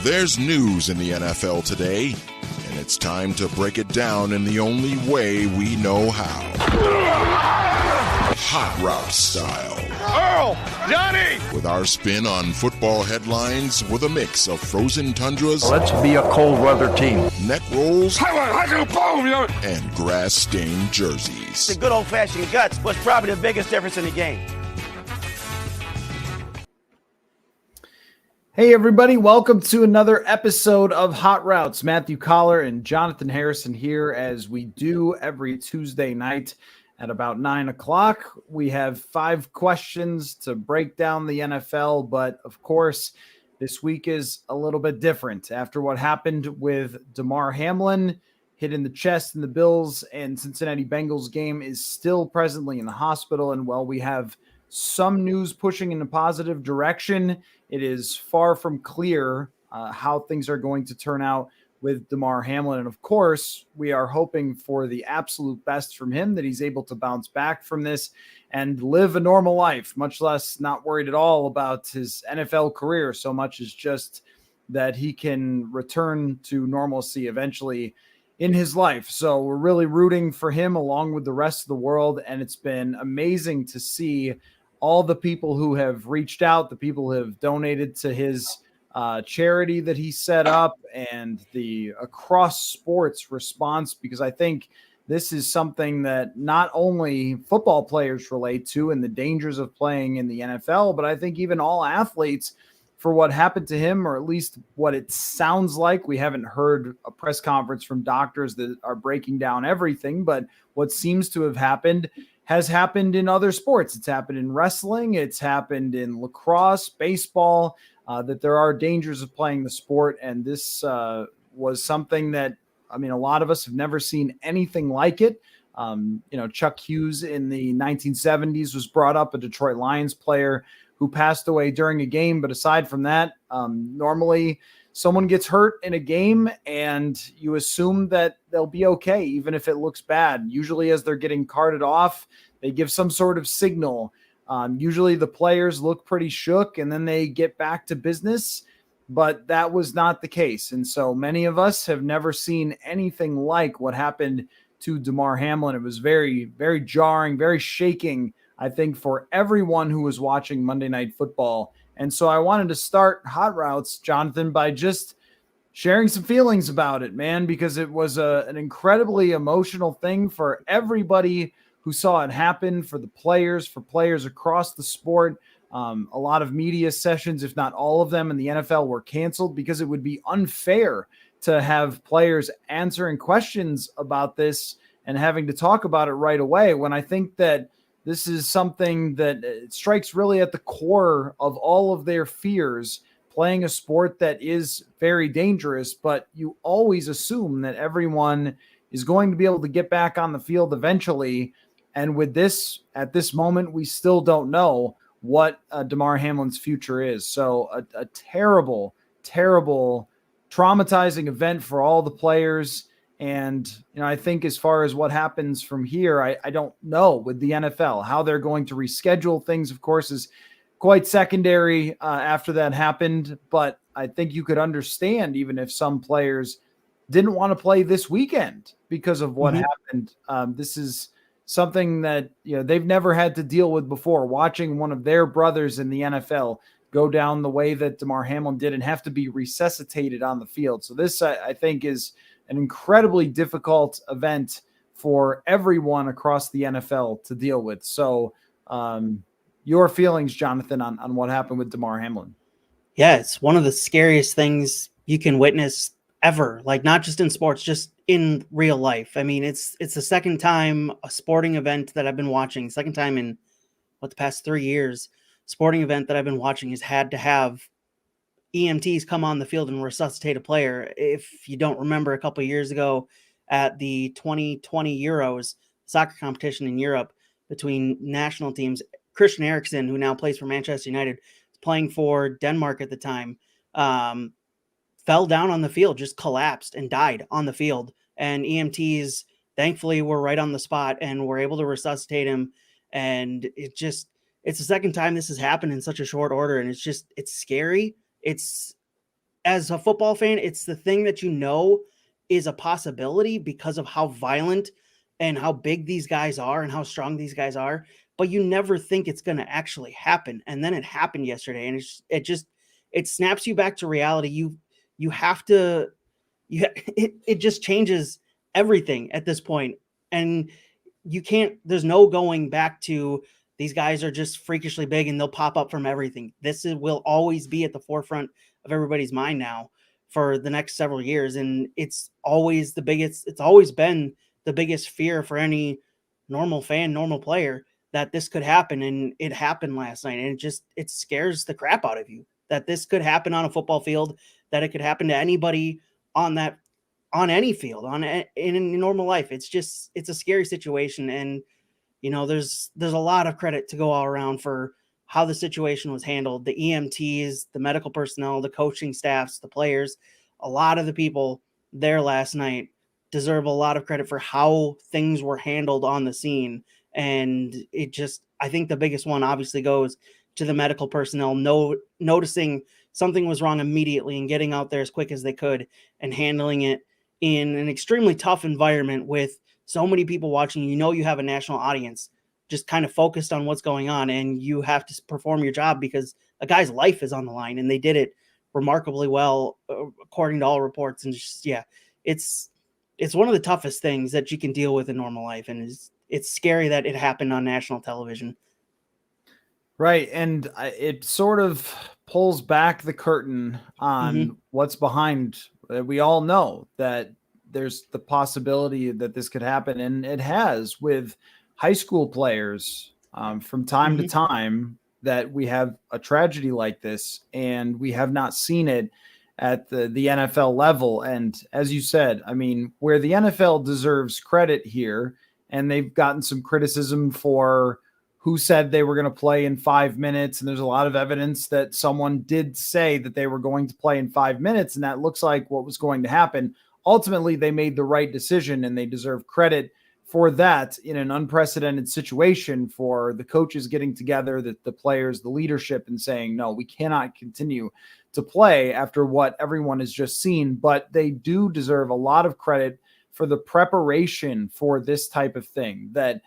There's news in the NFL today, and it's time to break it down in the only way we know how. Hot Route style. Earl! Johnny! With our spin on football headlines with a mix of frozen tundras. Let's be a cold weather team. Neck rolls. And grass-stained jerseys. The good old-fashioned guts was probably the biggest difference in the game. Hey everybody, welcome to another episode of Hot Routes. Matthew Coller and Jonathan Harrison here as we do every Tuesday night at about 9 o'clock. We have 5 questions to break down the NFL, but of course, this week is a little bit different. After what happened with Damar Hamlin, hit in the chest in the Bills and Cincinnati Bengals game, is still presently in the hospital. And while we have some news pushing in a positive direction, it is far from clear how things are going to turn out with Damar Hamlin. And of course, we are hoping for the absolute best from him, that he's able to bounce back from this and live a normal life, much less not worried at all about his NFL career so much as just that he can return to normalcy eventually in his life. So we're really rooting for him along with the rest of the world. And it's been amazing to see all the people who have reached out, the people who have donated to his charity that he set up, and the across sports response, because I think this is something that not only football players relate to and the dangers of playing in the NFL, but I think even all athletes, for what happened to him, or at least what it sounds like. We haven't heard a press conference from doctors that are breaking down everything, but what seems to have happened has happened in other sports. It's happened in wrestling. It's happened in lacrosse, baseball, that there are dangers of playing the sport. And this was something that, I mean, a lot of us have never seen anything like it. Chuck Hughes in the 1970s was brought up, a Detroit Lions player who passed away during a game. But aside from that, normally someone gets hurt in a game and you assume that they'll be okay, even if it looks bad. Usually as they're getting carted off, they give some sort of signal. Usually the players look pretty shook and then they get back to business, but that was not the case. And so many of us have never seen anything like what happened to Damar Hamlin. It was very, very jarring, very shaking, I think, for everyone who was watching Monday Night Football. And so I wanted to start Hot Routes, Jonathan, by just sharing some feelings about it, man, because it was an incredibly emotional thing for everybody who saw it happen, for players across the sport. A lot of media sessions, if not all of them in the NFL, were canceled because it would be unfair to have players answering questions about this and having to talk about it right away, when I think that this is something that strikes really at the core of all of their fears, playing a sport that is very dangerous, but you always assume that everyone is going to be able to get back on the field eventually. And with this, at this moment, we still don't know what Damar Hamlin's future is. So a terrible, terrible, traumatizing event for all the players. And, I think as far as what happens from here, I don't know with the NFL, how they're going to reschedule things, of course, is quite secondary after that happened. But I think you could understand even if some players didn't want to play this weekend because of what happened. This is something that they've never had to deal with before, watching one of their brothers in the NFL go down the way that Damar Hamlin did and have to be resuscitated on the field. So this, I think, is an incredibly difficult event for everyone across the NFL to deal with. So your feelings, Jonathan, on what happened with Damar Hamlin? Yeah, it's one of the scariest things you can witness ever, like not just in sports, just in real life. I mean, it's the second time a sporting event that I've been watching, second time in the past 3 years, sporting event that I've been watching has had to have EMTs come on the field and resuscitate a player. If you don't remember, a couple of years ago at the 2020 Euros soccer competition in Europe between national teams, Christian Eriksen, who now plays for Manchester United, was playing for Denmark at the time, fell down on the field, just collapsed and died on the field. And EMTs thankfully were right on the spot and were able to resuscitate him. And it's the second time this has happened in such a short order. And it's scary. It's as a football fan, it's the thing that is a possibility because of how violent and how big these guys are and how strong these guys are, but you never think it's going to actually happen. And then it happened yesterday, and it snaps you back to reality. You have to, it just changes everything at this point. And there's no going back to these guys are just freakishly big and they'll pop up from everything. Will always be at the forefront of everybody's mind now for the next several years. And it's always been the biggest fear for any normal fan, normal player, that this could happen. And it happened last night. And it scares the crap out of you that this could happen on a football field, that it could happen to anybody on any field, in normal life. It's a scary situation. And, there's a lot of credit to go all around for how the situation was handled. The EMTs, the medical personnel, the coaching staffs, the players, a lot of the people there last night deserve a lot of credit for how things were handled on the scene. And I think the biggest one obviously goes to the medical personnel, noticing something was wrong immediately and getting out there as quick as they could and handling it in an extremely tough environment with so many people watching. You have a national audience just kind of focused on what's going on, and you have to perform your job because a guy's life is on the line, and they did it remarkably well, according to all reports. And it's one of the toughest things that you can deal with in normal life. And it's scary that it happened on national television. Right. And it sort of pulls back the curtain on what's behind. We all know that there's the possibility that this could happen. And it has with high school players from time to time, that we have a tragedy like this, and we have not seen it at the NFL level. And as you said, I mean, where the NFL deserves credit here, and they've gotten some criticism for who said they were going to play in 5 minutes. And there's a lot of evidence that someone did say that they were going to play in 5 minutes, and that looks like what was going to happen. Ultimately, they made the right decision, and they deserve credit for that in an unprecedented situation, for the coaches getting together, the players, the leadership, and saying, no, we cannot continue to play after what everyone has just seen. But they do deserve a lot of credit for the preparation for this type of thing that,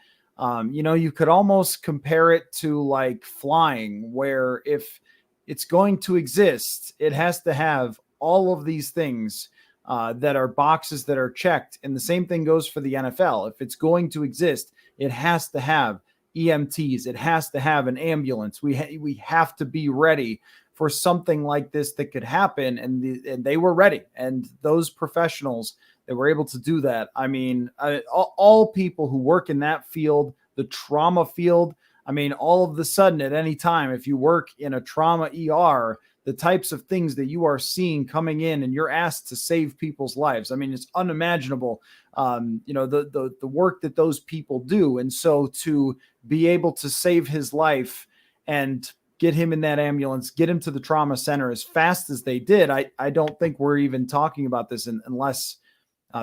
you could almost compare it to like flying, where if it's going to exist, it has to have all of these things that are boxes that are checked. And the same thing goes for the NFL. If it's going to exist, it has to have EMTs. It has to have an ambulance. We have to be ready for something like this that could happen. And they were ready. And those professionals that were able to do that, I mean, all people who work in that field, the trauma field, I mean, all of the sudden at any time, if you work in a trauma ER, the types of things that you are seeing coming in, and you're asked to save people's lives. I mean, it's unimaginable, the work that those people do. And so to be able to save his life and get him in that ambulance, get him to the trauma center as fast as they did, I don't think we're even talking about this unless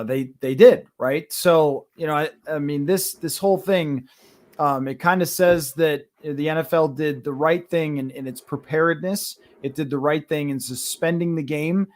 they did, right? So, I mean, this whole thing, it kind of says that the NFL did the right thing in its preparedness. It did the right thing in suspending the game.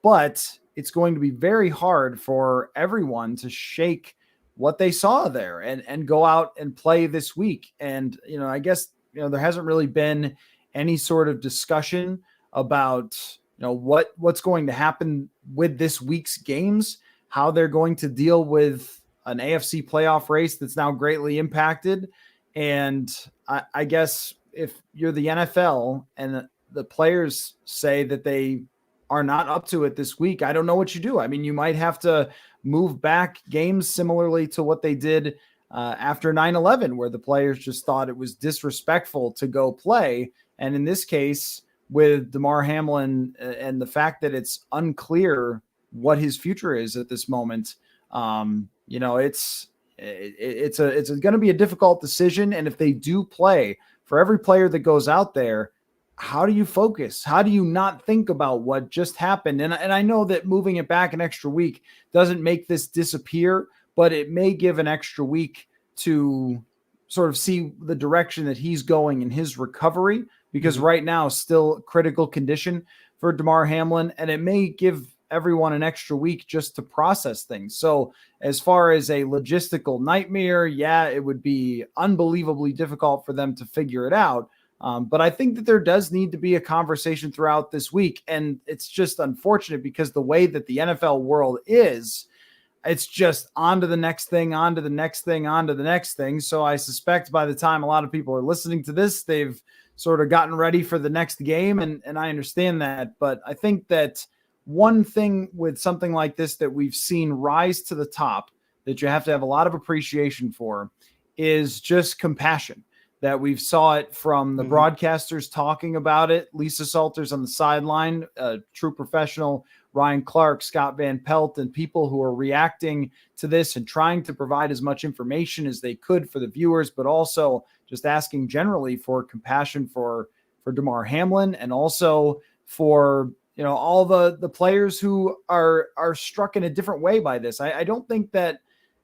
But it's going to be very hard for everyone to shake what they saw there and go out and play this week. And, I guess, there hasn't really been any sort of discussion about, what's going to happen with this week's games, how they're going to deal with an AFC playoff race that's now greatly impacted. And I guess if you're the NFL and the players say that they are not up to it this week, I don't know what you do. I mean, you might have to move back games similarly to what they did after 9/11, where the players just thought it was disrespectful to go play. And in this case, with Damar Hamlin and the fact that it's unclear what his future is at this moment, it's going to be a difficult decision. And if they do play, for every player that goes out there, how do you focus? How do you not think about what just happened? And I know that moving it back an extra week doesn't make this disappear, but it may give an extra week to sort of see the direction that he's going in his recovery, because right now still critical condition for Damar Hamlin, and it may give everyone an extra week just to process things. So as far as a logistical nightmare, yeah, it would be unbelievably difficult for them to figure it out. But I think that there does need to be a conversation throughout this week. And it's just unfortunate because the way that the NFL world is, it's just on to the next thing, on to the next thing, on to the next thing. So I suspect by the time a lot of people are listening to this, they've sort of gotten ready for the next game. And I understand that. But I think that one thing with something like this that we've seen rise to the top that you have to have a lot of appreciation for is just compassion. That we've saw it from the broadcasters talking about it. Lisa Salters on the sideline, true professional, Ryan Clark, Scott Van Pelt, and people who are reacting to this and trying to provide as much information as they could for the viewers, but also just asking generally for compassion for Damar Hamlin and also for, you know, all the players who are struck in a different way by this. I don't think that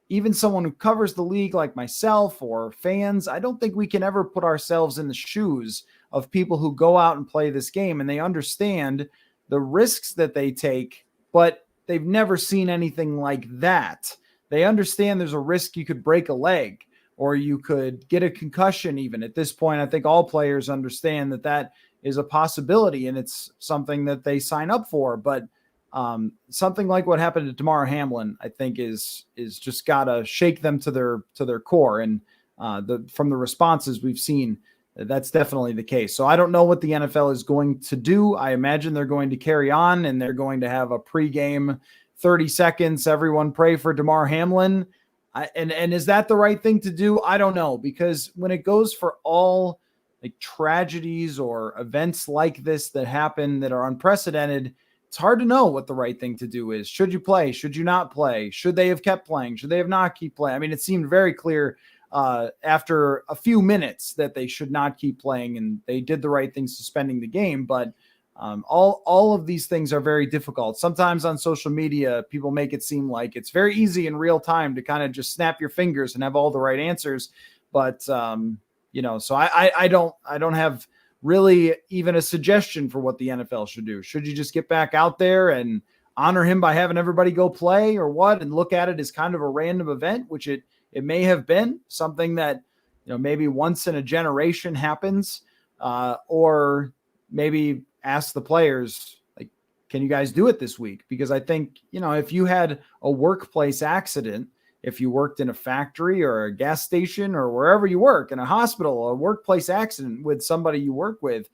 even someone who covers the league like myself or fans, I don't think we can ever put ourselves in the shoes of people who go out and play this game and they understand the risks that they take, but they've never seen anything like that. They understand there's a risk you could break a leg or you could get a concussion even. At this point, I think all players understand that that is a possibility and it's something that they sign up for. But something like what happened to Demar Hamlin, I think is just gotta shake them to their core. And from the responses we've seen, that's definitely the case. So I don't know what the NFL is going to do. I imagine they're going to carry on and they're going to have a pregame 30 seconds. Everyone pray for Damar Hamlin. And is that the right thing to do? I don't know, because when it goes for all like tragedies or events like this that happen that are unprecedented, it's hard to know what the right thing to do is. Should you play? Should you not play? Should they have kept playing? Should they have not keep playing? I mean, it seemed very clear after a few minutes that they should not keep playing, and they did the right thing suspending the game. But all of these things are very difficult. Sometimes on social media, people make it seem like it's very easy in real time to kind of just snap your fingers and have all the right answers. But so I don't have really even a suggestion for what the NFL should do. Should you just get back out there and honor him by having everybody go play or what, and look at it as kind of a random event, which it may have been something that, you know, maybe once in a generation happens, or maybe ask the players, like, can you guys do it this week? Because I think, you know, if you had a workplace accident, if you worked in a factory or a gas station or wherever you work, in a hospital, a workplace accident with somebody you work with,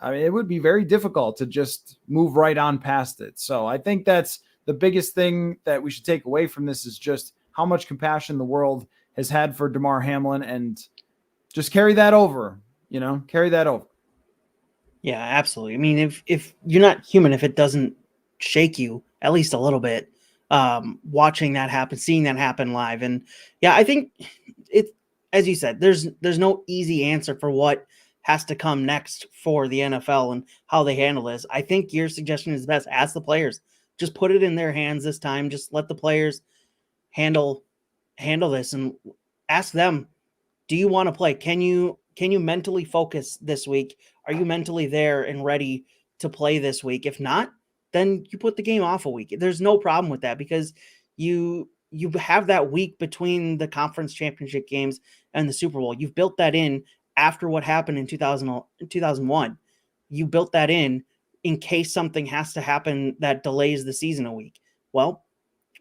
I mean, it would be very difficult to just move right on past it. So I think that's the biggest thing that we should take away from this is just how much compassion the world has had for Damar Hamlin, and just carry that over, carry that over. Yeah, absolutely. I mean, if you're not human, if it doesn't shake you at least a little bit, watching that happen, seeing that happen live. And yeah, I think it, as you said, there's no easy answer for what has to come next for the NFL and how they handle this. I think your suggestion is best. Ask the players, just put it in their hands this time. Just let the players handle this and ask them, do you want to play? Can you mentally focus this week? Are you mentally there and ready to play this week? If not, then you put the game off a week. There's no problem with that, because you have that week between the conference championship games and the Super Bowl. You've built that in after what happened in 2001. You built that in case something has to happen that delays the season a week. Well,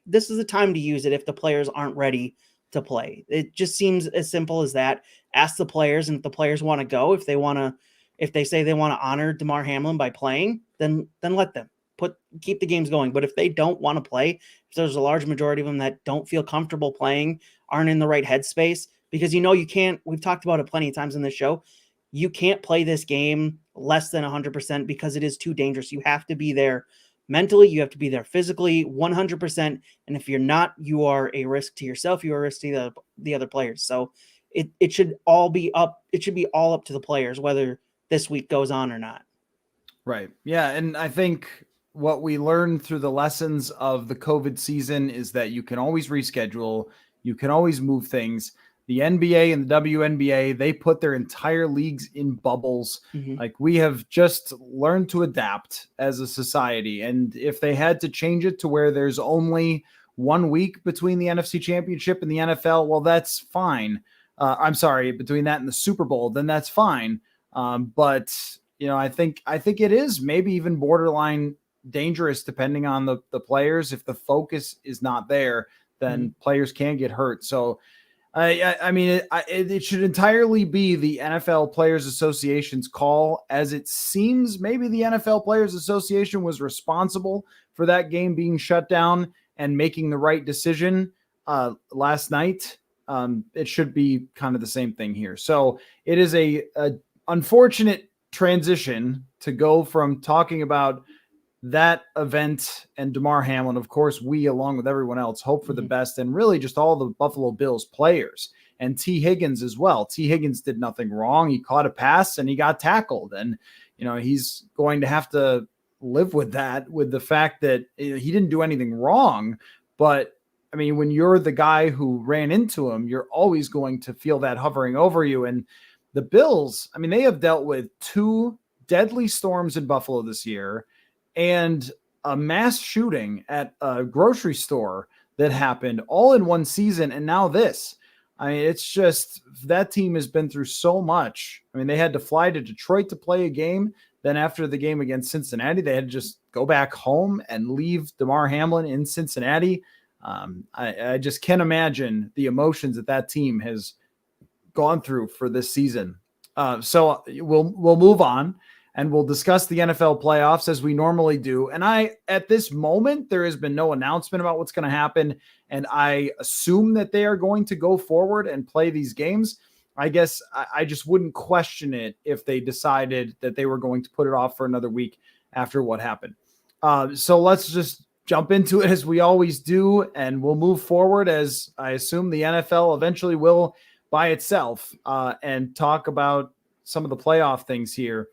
this is the time to use it if the players aren't ready to play. It just seems as simple as that. Ask the players, and if the players want to go, if they say they want to honor Damar Hamlin by playing, then let them keep the games going. But if they don't want to play, if there's a large majority of them that don't feel comfortable playing, aren't in the right headspace, because you can't, we've talked about it plenty of times in this show, you can't play this game less than 100% because it is too dangerous. You have to be there mentally, you have to be there physically, 100%. And if you're not, you are a risk to yourself, you are a risk to the other players. So it should all be up. It should be all up to the players, whether this week goes on or not. Right. Yeah. And I think what we learned through the lessons of the COVID season is that you can always reschedule. You can always move things. The NBA and the WNBA, they put their entire leagues in bubbles. Like, we have just learned to adapt as a society. And if they had to change it to where there's only 1 week between the NFC Championship and the NFL, well, that's fine. I'm sorry, between that and the Super Bowl, then that's fine. But I think it is maybe even borderline dangerous depending on the players. If the focus is not there, then players can get hurt. So I mean, it should entirely be the NFL Players Association's call, as it seems maybe the NFL Players Association was responsible for that game being shut down and making the right decision last night. It should be kind of the same thing here. So it is a unfortunate transition to go from talking about that event and Damar Hamlin. Of course, we, along with everyone else, hope for the best, and really just all the Buffalo Bills players and T. Higgins as well. T. Higgins did nothing wrong. He caught a pass and he got tackled, and he's going to have to live with that, with the fact that he didn't do anything wrong. But I mean, when you're the guy who ran into him, you're always going to feel that hovering over you. And the Bills, I mean, they have dealt with 2 deadly storms in Buffalo this year, and a mass shooting at a grocery store that happened all in one season. And now this, I mean, it's just, that team has been through so much. I mean, they had to fly to Detroit to play a game. Then after the game against Cincinnati, they had to just go back home and leave Damar Hamlin in Cincinnati. I just can't imagine the emotions that team has gone through for this season. So we'll move on. And we'll discuss the NFL playoffs as we normally do. And at this moment, there has been no announcement about what's going to happen. And I assume that they are going to go forward and play these games. I guess I just wouldn't question it if they decided that they were going to put it off for another week after what happened. So let's just jump into it as we always do. And we'll move forward, as I assume the NFL eventually will by itself, and talk about some of the playoff things here.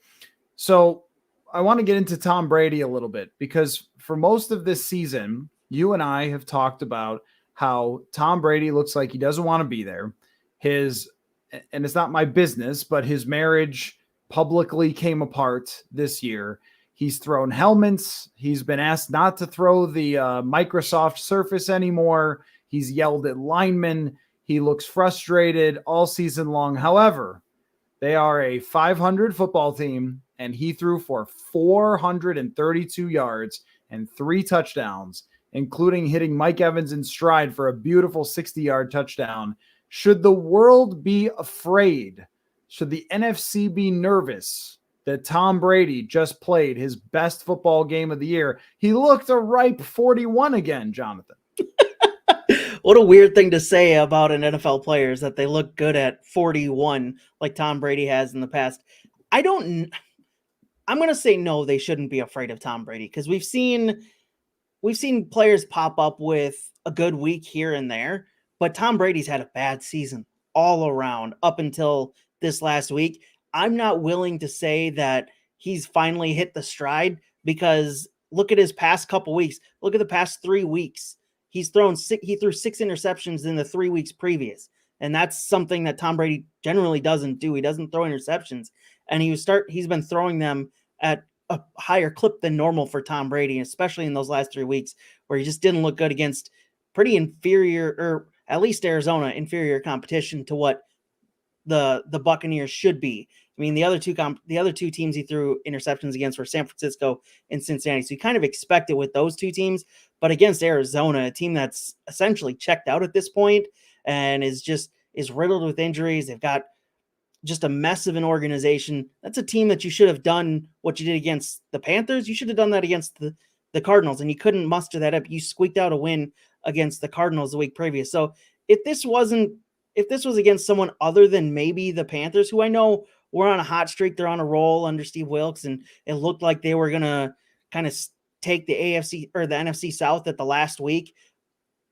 So I want to get into Tom Brady a little bit, because for most of this season, you and I have talked about how Tom Brady looks like he doesn't want to be there. And it's not my business, but his marriage publicly came apart this year. He's thrown helmets. He's been asked not to throw the Microsoft Surface anymore. He's yelled at linemen. He looks frustrated all season long. However, they are a 500 football team, and he threw for 432 yards and 3 touchdowns, including hitting Mike Evans in stride for a beautiful 60-yard touchdown. Should the world be afraid? Should the NFC be nervous that Tom Brady just played his best football game of the year? He looked a ripe 41 again, Jonathan. What a weird thing to say about an NFL player, is that they look good at 41 like Tom Brady has in the past. I'm going to say no, they shouldn't be afraid of Tom Brady, because we've seen players pop up with a good week here and there, but Tom Brady's had a bad season all around up until this last week. I'm not willing to say that he's finally hit the stride, because look at his past couple weeks. Look at the past 3 weeks. He threw 6 interceptions in the 3 weeks previous. And that's something that Tom Brady generally doesn't do. He doesn't throw interceptions, and he's been throwing them at a higher clip than normal for Tom Brady, especially in those last 3 weeks where he just didn't look good against pretty inferior, or at least Arizona, inferior competition to what the Buccaneers should be. I mean, the other two teams he threw interceptions against were San Francisco and Cincinnati. So you kind of expect it with those two teams, but against Arizona, a team that's essentially checked out at this point and is riddled with injuries. They've got just a mess of an organization. That's a team that you should have done what you did against the Panthers. You should have done that against the Cardinals, and you couldn't muster that up. You squeaked out a win against the Cardinals the week previous. So if this was against someone other than maybe the Panthers, who I know were on a hot streak, they're on a roll under Steve Wilkes, and it looked like they were going to kind of take the AFC or the NFC South at the last week.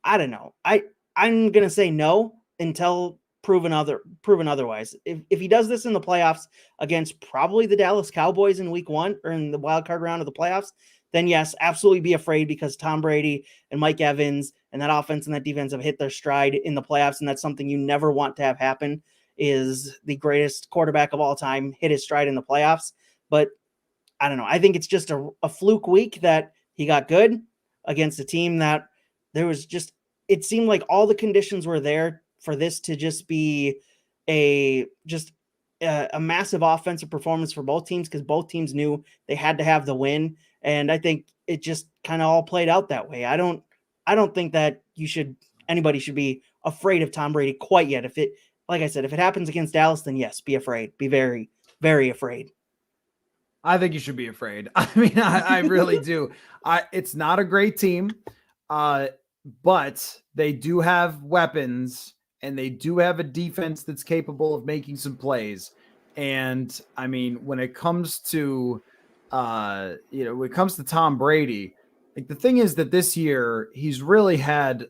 I don't know. I'm going to say no until proven otherwise. If he does this in the playoffs against probably the Dallas Cowboys in week 1 or in the wild card round of the playoffs, then yes, absolutely be afraid, because Tom Brady and Mike Evans and that offense and that defense have hit their stride in the playoffs. And that's something you never want to have happen, is the greatest quarterback of all time hit his stride in the playoffs. But I don't know. I think it's just a fluke week that he got good against a team that it seemed like all the conditions were there for this to just be a massive offensive performance for both teams, because both teams knew they had to have the win. And I think it just kind of all played out that way. I don't think that anybody should be afraid of Tom Brady quite yet. Like I said, if it happens against Dallas, then yes, be afraid. Be very, very afraid. I think you should be afraid. I mean, I really do. It's not a great team, but they do have weapons, and they do have a defense that's capable of making some plays. And I mean, when it comes to, when it comes to Tom Brady, like, the thing is that this year he's really had,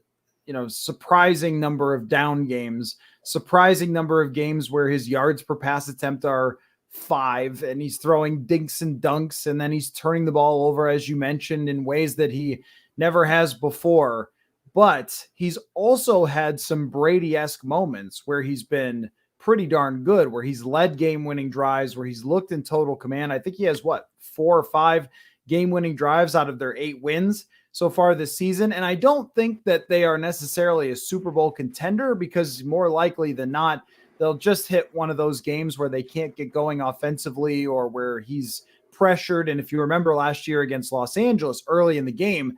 surprising number of down games, surprising number of games where his yards per pass attempt are 5, and he's throwing dinks and dunks, and then he's turning the ball over, as you mentioned, in ways that he never has before. But he's also had some Brady-esque moments where he's been pretty darn good, where he's led game-winning drives, where he's looked in total command. I think he has 4 or 5 game-winning drives out of their 8 wins so far this season. And I don't think that they are necessarily a Super Bowl contender, because more likely than not, they'll just hit one of those games where they can't get going offensively, or where he's pressured. And if you remember last year against Los Angeles, early in the game,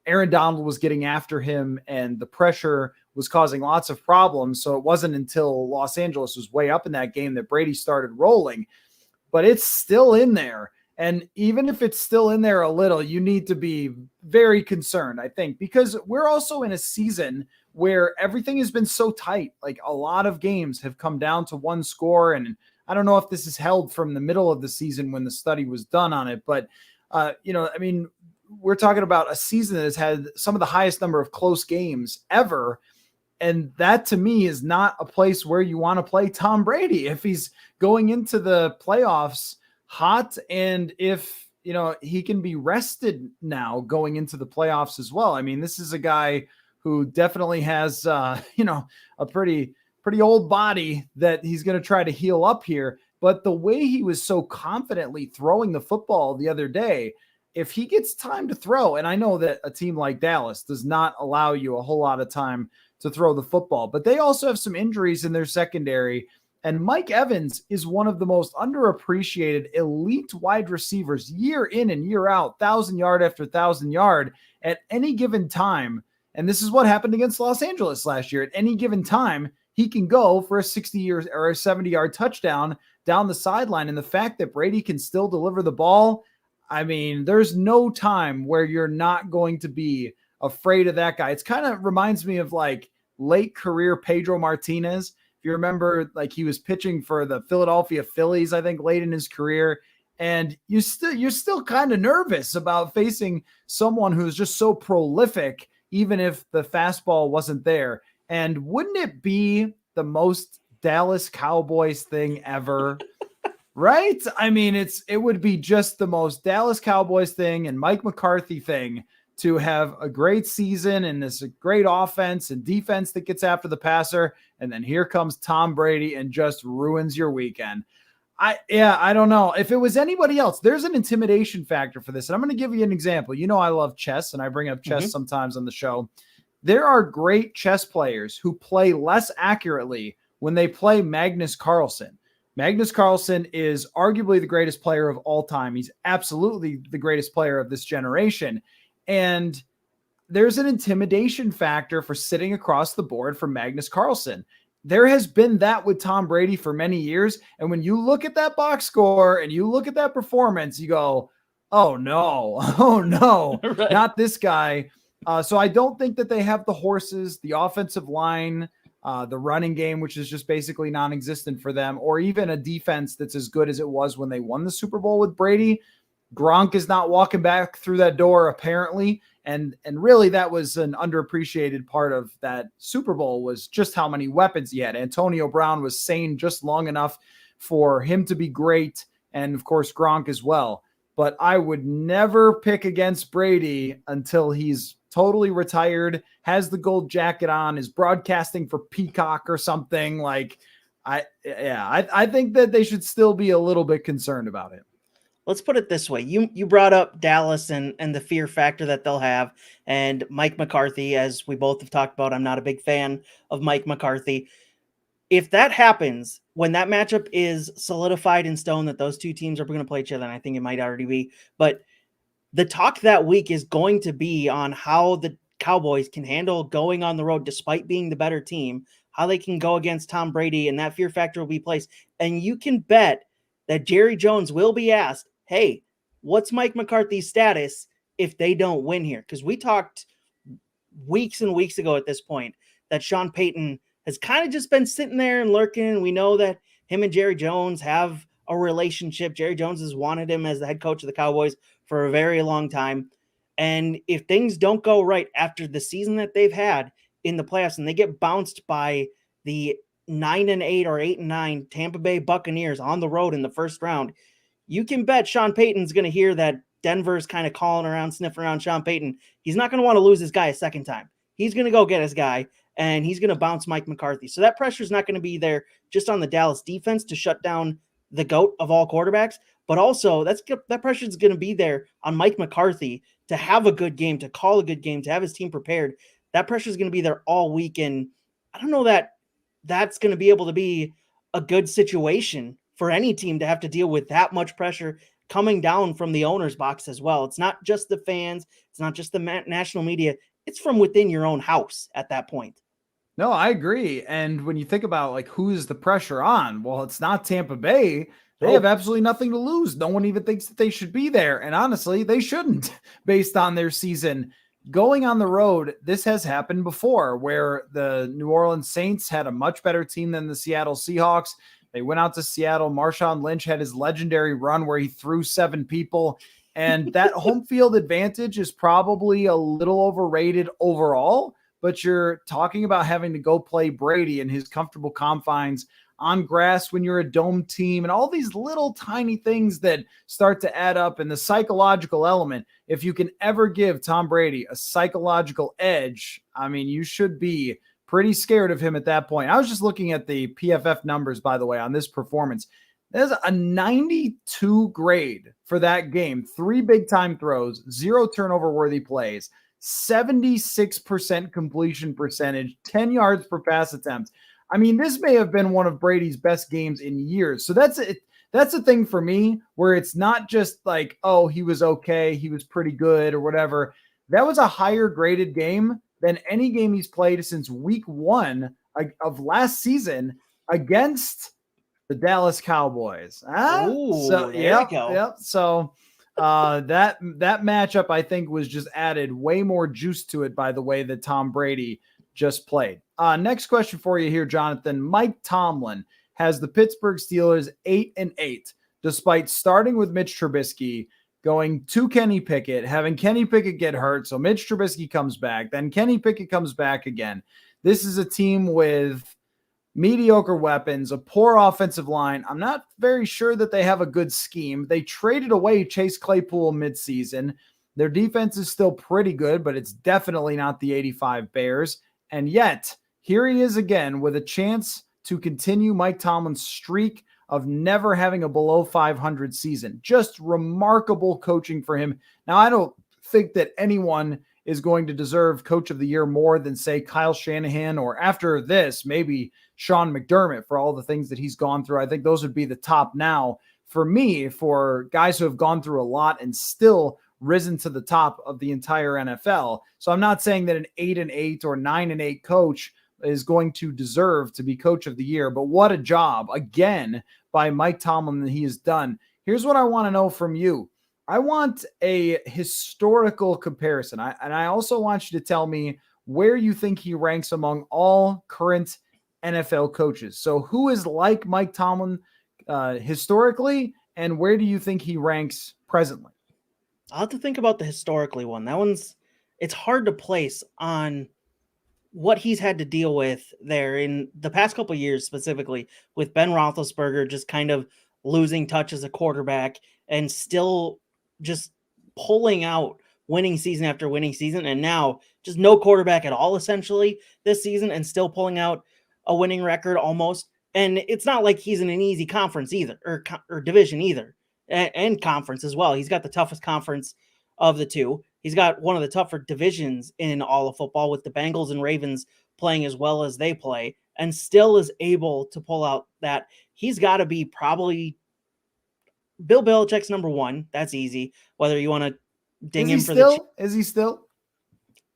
Aaron Donald was getting after him, and the pressure was causing lots of problems. So it wasn't until Los Angeles was way up in that game that Brady started rolling. But it's still in there. And even if it's still in there a little, you need to be very concerned, I think, because we're also in a season where everything has been so tight. Like, a lot of games have come down to one score. And I don't know if this is held from the middle of the season when the study was done on it, but, we're talking about a season that has had some of the highest number of close games ever. And that, to me, is not a place where you want to play Tom Brady if he's going into the playoffs hot, and if, he can be rested now going into the playoffs as well. I mean, this is a guy who definitely has, a pretty old body that he's going to try to heal up here. But the way he was so confidently throwing the football the other day, if he gets time to throw, and I know that a team like Dallas does not allow you a whole lot of time to throw the football, but they also have some injuries in their secondary. And Mike Evans is one of the most underappreciated elite wide receivers year in and year out, 1,000 yard after 1,000 yard at any given time. And this is what happened against Los Angeles last year. At any given time, he can go for a 60 or a 70-yard touchdown down the sideline. And the fact that Brady can still deliver the ball, I mean, there's no time where you're not going to be afraid of that guy. It's kind of reminds me of like late career Pedro Martinez. If you remember, like, he was pitching for the Philadelphia Phillies, I think, late in his career. And you're still kind of nervous about facing someone who's just so prolific, even if the fastball wasn't there. And wouldn't it be the most Dallas Cowboys thing ever? Right? I mean, it would be just the most Dallas Cowboys thing and Mike McCarthy thing to have a great season and this great offense and defense that gets after the passer. And then here comes Tom Brady and just ruins your weekend. I don't know. If it was anybody else, there's an intimidation factor for this. And I'm going to give you an example. I love chess, and I bring up chess sometimes on the show. There are great chess players who play less accurately when they play Magnus Carlsen. Magnus Carlsen is arguably the greatest player of all time. He's absolutely the greatest player of this generation. And there's an intimidation factor for sitting across the board from Magnus Carlsen. There has been that with Tom Brady for many years. And when you look at that box score and you look at that performance, you go, oh no, right. Not this guy. So I don't think that they have the horses, the offensive line, the running game, which is just basically non-existent for them, or even a defense that's as good as it was when they won the Super Bowl with Brady. Gronk is not walking back through that door, apparently. And really, that was an underappreciated part of that Super Bowl, was just how many weapons he had. Antonio Brown was sane just long enough for him to be great, and of course Gronk as well. But I would never pick against Brady until he's totally retired, has the gold jacket on, is broadcasting for Peacock or something. Like, I think that they should still be a little bit concerned about it. Let's put it this way. You brought up Dallas and the fear factor that they'll have, and Mike McCarthy, as we both have talked about. I'm not a big fan of Mike McCarthy. If that happens, when that matchup is solidified in stone that those two teams are going to play each other, and I think it might already be, but the talk that week is going to be on how the Cowboys can handle going on the road despite being the better team, how they can go against Tom Brady, and that fear factor will be placed. And you can bet that Jerry Jones will be asked, hey, what's Mike McCarthy's status if they don't win here? Because we talked weeks and weeks ago at this point that Sean Payton has kind of just been sitting there and lurking. We know that him and Jerry Jones have a relationship. Jerry Jones has wanted him as the head coach of the Cowboys for a very long time. And if things don't go right after the season that they've had in the playoffs and they get bounced by the 9-8 or 8-9 Tampa Bay Buccaneers on the road in the first round, you can bet Sean Payton's going to hear that Denver's kind of calling around, sniffing around Sean Payton. He's not going to want to lose his guy a second time. He's going to go get his guy, and he's going to bounce Mike McCarthy. So that pressure is not going to be there just on the Dallas defense to shut down the GOAT of all quarterbacks, but also that pressure is going to be there on Mike McCarthy to have a good game, to call a good game, to have his team prepared. That pressure is going to be there all week, and I don't know that that's going to be able to be a good situation for any team to have to deal with that much pressure coming down from the owner's box as well. It's not just the fans. It's not just the national media. It's from within your own house at that point. No, I agree. And when you think about like who's the pressure on, well, it's not Tampa Bay. They have absolutely nothing to lose. No one even thinks that they should be there. And honestly, they shouldn't based on their season. Going on the road, this has happened before where the New Orleans Saints had a much better team than the Seattle Seahawks. They went out to Seattle. Marshawn Lynch had his legendary run where he threw 7 people. And that home field advantage is probably a little overrated overall. But you're talking about having to go play Brady in his comfortable confines on grass when you're a dome team and all these little tiny things that start to add up. And the psychological element, if you can ever give Tom Brady a psychological edge, I mean, you should be pretty scared of him at that point. I was just looking at the PFF numbers, by the way, on this performance. There's a 92 grade for that game. 3 big time throws, 0 turnover worthy plays, 76% completion percentage, 10 yards per pass attempt. I mean, this may have been one of Brady's best games in years. So that's it. That's a thing for me where it's not just like, oh, he was okay, he was pretty good or whatever. That was a higher graded game than any game he's played since week 1 of last season against the Dallas Cowboys. Ooh, so there we go. Yep. So that matchup, I think, was just added way more juice to it by the way that Tom Brady just played. Next question for you here, Jonathan. Mike Tomlin has the Pittsburgh Steelers 8-8, despite starting with Mitch Trubisky, going to Kenny Pickett, having Kenny Pickett get hurt. So Mitch Trubisky comes back. Then Kenny Pickett comes back again. This is a team with mediocre weapons, a poor offensive line. I'm not very sure that they have a good scheme. They traded away Chase Claypool midseason. Their defense is still pretty good, but it's definitely not the 85 Bears. And yet, here he is again with a chance to continue Mike Tomlin's streak of never having a below 500 season. Just remarkable coaching for him. Now, I don't think that anyone is going to deserve Coach of the Year more than, say, Kyle Shanahan, or after this, maybe Sean McDermott for all the things that he's gone through. I think those would be the top now for me, for guys who have gone through a lot and still risen to the top of the entire NFL. So I'm not saying that an 8-8 or 9-8 coach is going to deserve to be Coach of the Year, but what a job again by Mike Tomlin that he has done. Here's what I want to know from you. I want a historical comparison. And I also want you to tell me where you think he ranks among all current NFL coaches. So who is like Mike Tomlin historically, and where do you think he ranks presently? I'll have to think about the historically one. It's hard to place on what he's had to deal with there in the past couple of years, specifically with Ben Roethlisberger just kind of losing touch as a quarterback and still just pulling out winning season after winning season. And now just no quarterback at all, essentially, this season, and still pulling out a winning record almost. And it's not like he's in an easy conference either, or division either, and conference as well. He's got the toughest conference of the two. He's got one of the tougher divisions in all of football, with the Bengals and Ravens playing as well as they play, and still is able to pull out that. He's got to be probably Bill Belichick's number one. That's easy. Whether you want to ding him for is he still?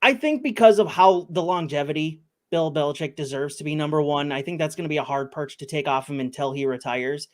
I think because of how the longevity, Bill Belichick deserves to be number one. I think that's going to be a hard perch to take off him until he retires.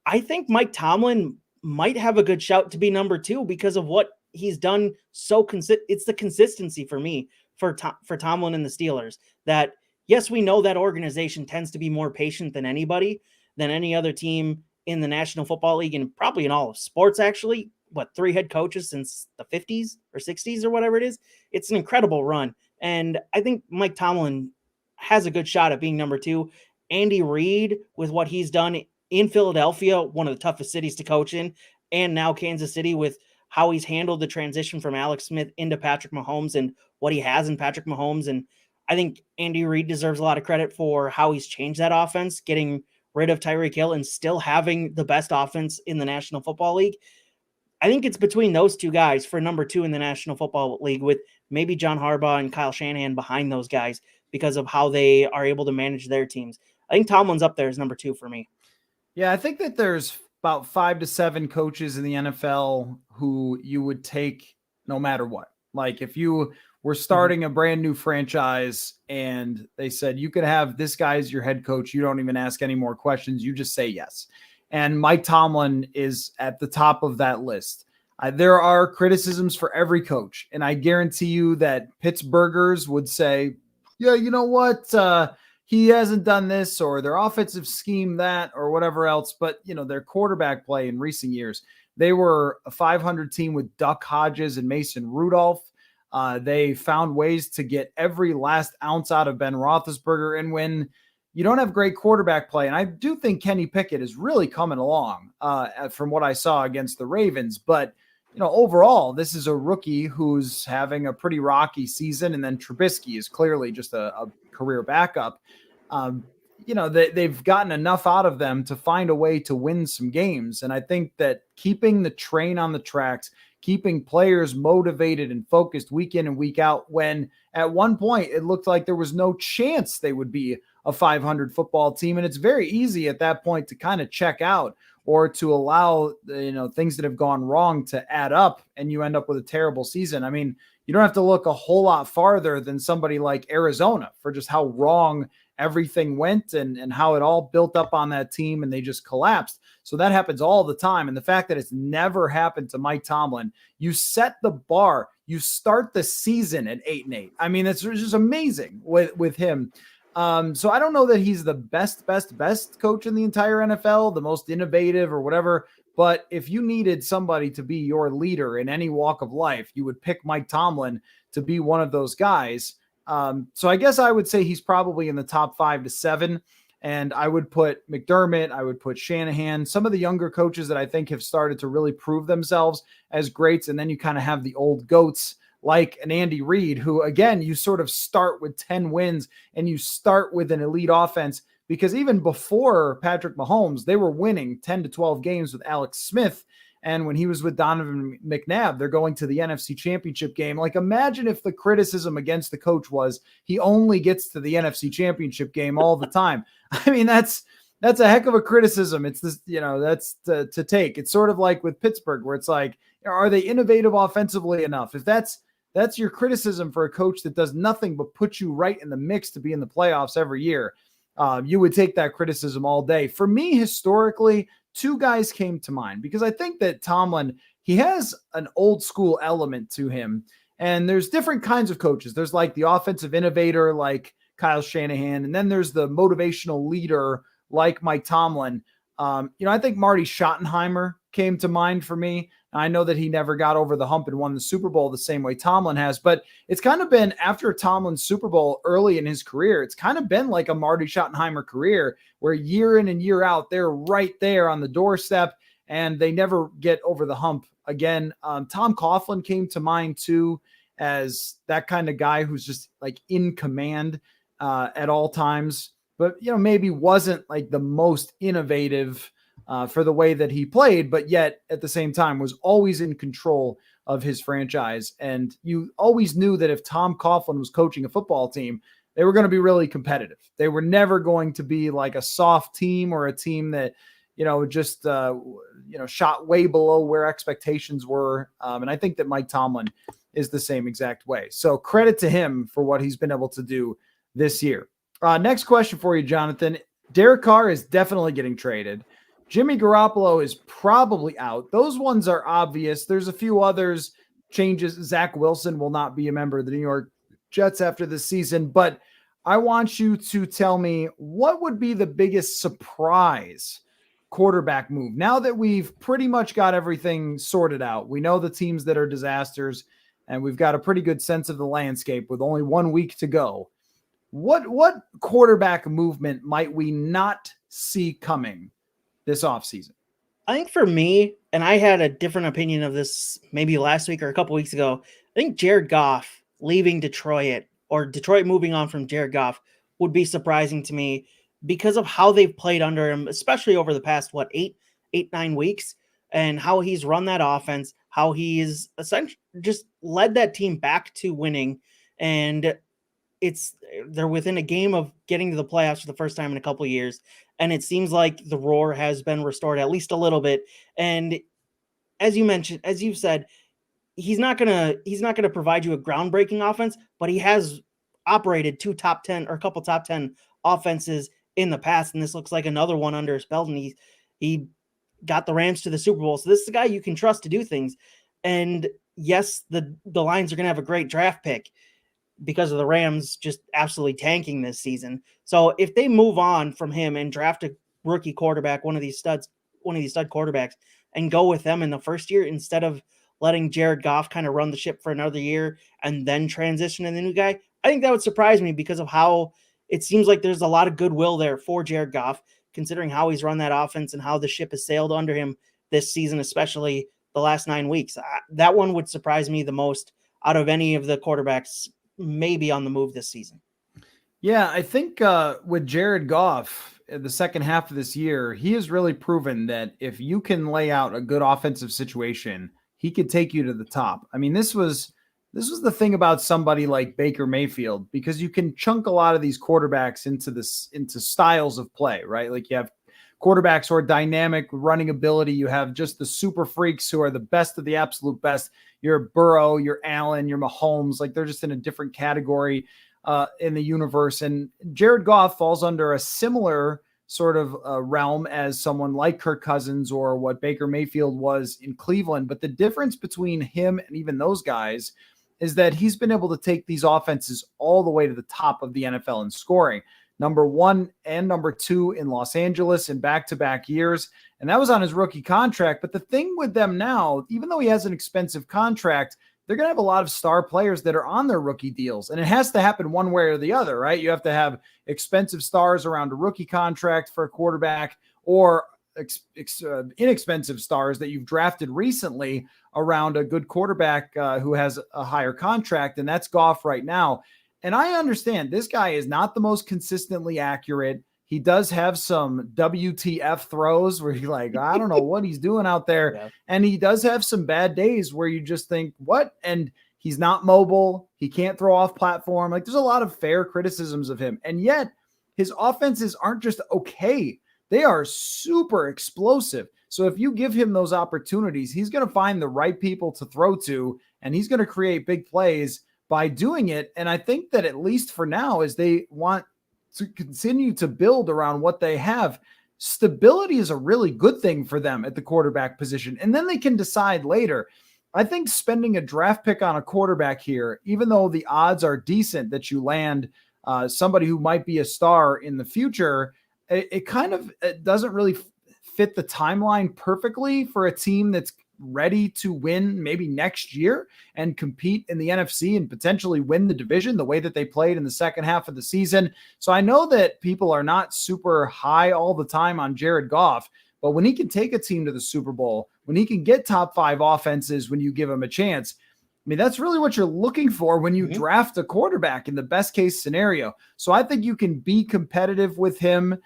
I think Mike Tomlin might have a good shout to be number two because of what he's done. It's the consistency for me for Tomlin and the Steelers, that yes, we know that organization tends to be more patient than any other team in the National Football League, and probably in all of sports, actually. 3 head coaches since the 50s or 60s or whatever it is. It's an incredible run. And I think Mike Tomlin has a good shot at being number two. Andy Reid, with what he's done in Philadelphia, one of the toughest cities to coach in, and now Kansas City, with how he's handled the transition from Alex Smith into Patrick Mahomes and what he has in Patrick Mahomes. And I think Andy Reid deserves a lot of credit for how he's changed that offense, getting rid of Tyreek Hill and still having the best offense in the National Football League. I think it's between those two guys for number two in the National Football League, with maybe John Harbaugh and Kyle Shanahan behind those guys because of how they are able to manage their teams. I think Tomlin's up there as number two for me. Yeah, I think that there's about 5 to 7 coaches in the NFL who you would take no matter what. Like if you were starting a brand new franchise and they said you could have this guy as your head coach, you don't even ask any more questions. You just say yes. And Mike Tomlin is at the top of that list. There are criticisms for every coach, and I guarantee you that Pittsburghers would say, yeah, you know what? He hasn't done this, or their offensive scheme that, or whatever else. But, their quarterback play in recent years, they were a 500 team with Duck Hodges and Mason Rudolph. They found ways to get every last ounce out of Ben Roethlisberger. And when you don't have great quarterback play, and I do think Kenny Pickett is really coming along from what I saw against the Ravens. But, overall, this is a rookie who's having a pretty rocky season. And then Trubisky is clearly just a career backup. They've gotten enough out of them to find a way to win some games. And I think that keeping the train on the tracks, keeping players motivated and focused week in and week out, when at one point it looked like there was no chance they would be a 500 football team. And it's very easy at that point to kind of check out, or to allow, things that have gone wrong to add up, and you end up with a terrible season. I mean, you don't have to look a whole lot farther than somebody like Arizona for just how wrong everything went and how it all built up on that team and they just collapsed. So that happens all the time. And the fact that it's never happened to Mike Tomlin, you set the bar, you start the season at 8-8. I mean, it's just amazing with him. So I don't know that he's the best coach in the entire NFL, the most innovative or whatever. But if you needed somebody to be your leader in any walk of life, you would pick Mike Tomlin to be one of those guys. So I guess I would say he's probably in the top 5 to 7. And I would put McDermott, I would put Shanahan, some of the younger coaches that I think have started to really prove themselves as greats. And then you kind of have the old goats like an Andy Reid, who, again, you sort of start with 10 wins and you start with an elite offense, because even before Patrick Mahomes, they were winning 10 to 12 games with Alex Smith. And when he was with Donovan McNabb, they're going to the NFC Championship game. Like, imagine if the criticism against the coach was he only gets to the NFC Championship game all the time. I mean, that's a heck of a criticism. It's this, that's to take. It's sort of like with Pittsburgh, where it's like, are they innovative offensively enough? If that's your criticism for a coach that does nothing but put you right in the mix to be in the playoffs every year, you would take that criticism all day. For me, historically, 2 guys came to mind, because I think that Tomlin, he has an old school element to him. And there's different kinds of coaches. There's like the offensive innovator like Kyle Shanahan, and then there's the motivational leader like Mike Tomlin. I think Marty Schottenheimer came to mind for me. I know that he never got over the hump and won the Super Bowl the same way Tomlin has, but it's kind of been after Tomlin's Super Bowl early in his career, it's kind of been like a Marty Schottenheimer career where year in and year out, they're right there on the doorstep and they never get over the hump again. Tom Coughlin came to mind too, as that kind of guy who's just like in command at all times, but maybe wasn't like the most innovative for the way that he played, but yet at the same time was always in control of his franchise. And you always knew that if Tom Coughlin was coaching a football team, they were going to be really competitive. They were never going to be like a soft team or a team that, just, shot way below where expectations were. And I think that Mike Tomlin is the same exact way. So credit to him for what he's been able to do this year. Next question for you, Jonathan. Derek Carr is definitely getting traded. Jimmy Garoppolo is probably out. Those ones are obvious. There's a few others changes. Zach Wilson will not be a member of the New York Jets after this season, but I want you to tell me what would be the biggest surprise quarterback move now that we've pretty much got everything sorted out. We know the teams that are disasters, and we've got a pretty good sense of the landscape with only 1 week to go. What quarterback movement might we not see coming this offseason? I think for me, and I had a different opinion of this maybe last week or a couple weeks ago, I think Jared Goff leaving Detroit or Detroit moving on from Jared Goff would be surprising to me because of how they've played under him, especially over the past, 9 weeks, and how he's run that offense, how he's essentially just led that team back to winning. And they're within a game of getting to the playoffs for the first time in a couple of years. And it seems like the roar has been restored at least a little bit. And as you mentioned, as you've said, he's not going to provide you a groundbreaking offense, but he has operated a couple top 10 offenses in the past. And this looks like another one under his belt. And he got the Rams to the Super Bowl. So this is a guy you can trust to do things. And yes, the Lions are going to have a great draft pick because of the Rams just absolutely tanking this season. So if they move on from him and draft a rookie quarterback, one of these stud quarterbacks, and go with them in the first year instead of letting Jared Goff kind of run the ship for another year and then transition to the new guy, I think that would surprise me because of how it seems like there's a lot of goodwill there for Jared Goff, considering how he's run that offense and how the ship has sailed under him this season, especially the last 9 weeks. That one would surprise me the most out of any of the quarterbacks maybe on the move this season. Yeah, I think with Jared Goff, the second half of this year, he has really proven that if you can lay out a good offensive situation, he could take you to the top. I mean, this was the thing about somebody like Baker Mayfield, because you can chunk a lot of these quarterbacks into styles of play, right? Like you have quarterbacks who are dynamic, running ability. You have just the super freaks who are the best of the absolute best. You're Burrow, you're Allen, you're Mahomes. Like they're just in a different category in the universe. And Jared Goff falls under a similar sort of realm as someone like Kirk Cousins or what Baker Mayfield was in Cleveland. But the difference between him and even those guys is that he's been able to take these offenses all the way to the top of the NFL in scoring. Number 1 and number 2 in Los Angeles in back-to-back years. And that was on his rookie contract. But the thing with them now, even though he has an expensive contract, they're going to have a lot of star players that are on their rookie deals. And it has to happen one way or the other, right? You have to have expensive stars around a rookie contract for a quarterback or inexpensive stars that you've drafted recently around a good quarterback who has a higher contract. And that's Goff right now. And I understand this guy is not the most consistently accurate. He does have some WTF throws where you're like, I don't know what he's doing out there. Yeah. And he does have some bad days where you just think, what? And he's not mobile. He can't throw off platform. Like there's a lot of fair criticisms of him. And yet his offenses aren't just okay. They are super explosive. So if you give him those opportunities, he's going to find the right people to throw to, and he's going to create big plays by doing it. And I think that at least for now, as they want to continue to build around what they have, stability is a really good thing for them at the quarterback position. And then they can decide later. I think spending a draft pick on a quarterback here, even though the odds are decent that you land somebody who might be a star in the future, it kind of doesn't really fit the timeline perfectly for a team that's ready to win maybe next year and compete in the NFC and potentially win the division the way that they played in the second half of the season. So I know that people are not super high all the time on Jared Goff, but when he can take a team to the Super Bowl, when he can get top 5 offenses, when you give him a chance, I mean, that's really what you're looking for when you draft a quarterback in the best case scenario. So I think you can be competitive with him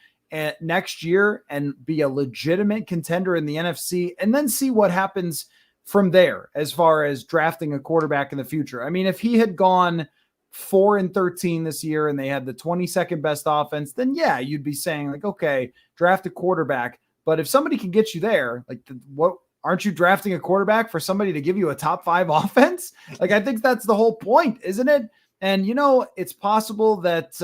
next year and be a legitimate contender in the NFC, and then see what happens from there as far as drafting a quarterback in the future. I mean, if he had gone 4-13 this year and they had the 22nd best offense, then yeah, you'd be saying like, okay, draft a quarterback. But if somebody can get you there, like what, aren't you drafting a quarterback for somebody to give you a top 5 offense? Like, I think that's the whole point, isn't it? And, it's possible that,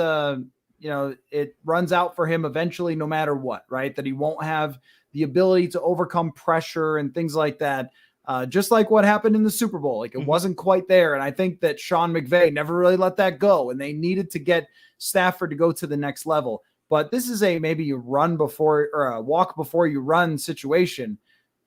it runs out for him eventually, no matter what, right? That he won't have the ability to overcome pressure and things like that. Just like what happened in the Super Bowl. Like, it wasn't quite there. And I think that Sean McVay never really let that go. And they needed to get Stafford to go to the next level. But this is maybe you run before, or a walk before you run situation.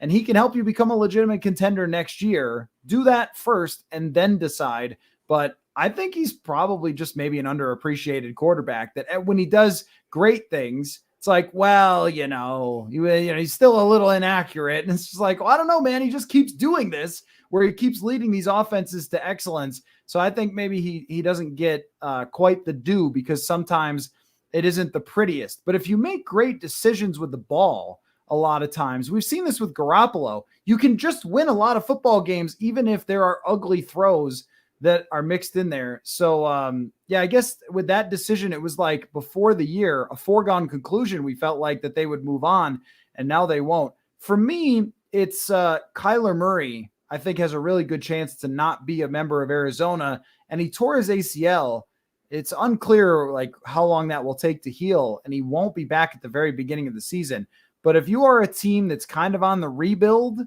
And he can help you become a legitimate contender next year. Do that first and then decide. But I think he's probably just maybe an underappreciated quarterback that when he does great things, it's like, well, he's still a little inaccurate. And it's just like, well, I don't know, man. He just keeps doing this where he keeps leading these offenses to excellence. So I think maybe he doesn't get quite the due because sometimes it isn't the prettiest. But if you make great decisions with the ball, a lot of times, we've seen this with Garoppolo, you can just win a lot of football games, even if there are ugly throws that are mixed in there. So, I guess with that decision, it was like before the year, a foregone conclusion. We felt like that they would move on, and now they won't. For me, it's Kyler Murray, I think, has a really good chance to not be a member of Arizona, and he tore his ACL. It's unclear like how long that will take to heal, and he won't be back at the very beginning of the season. But if you are a team that's kind of on the rebuild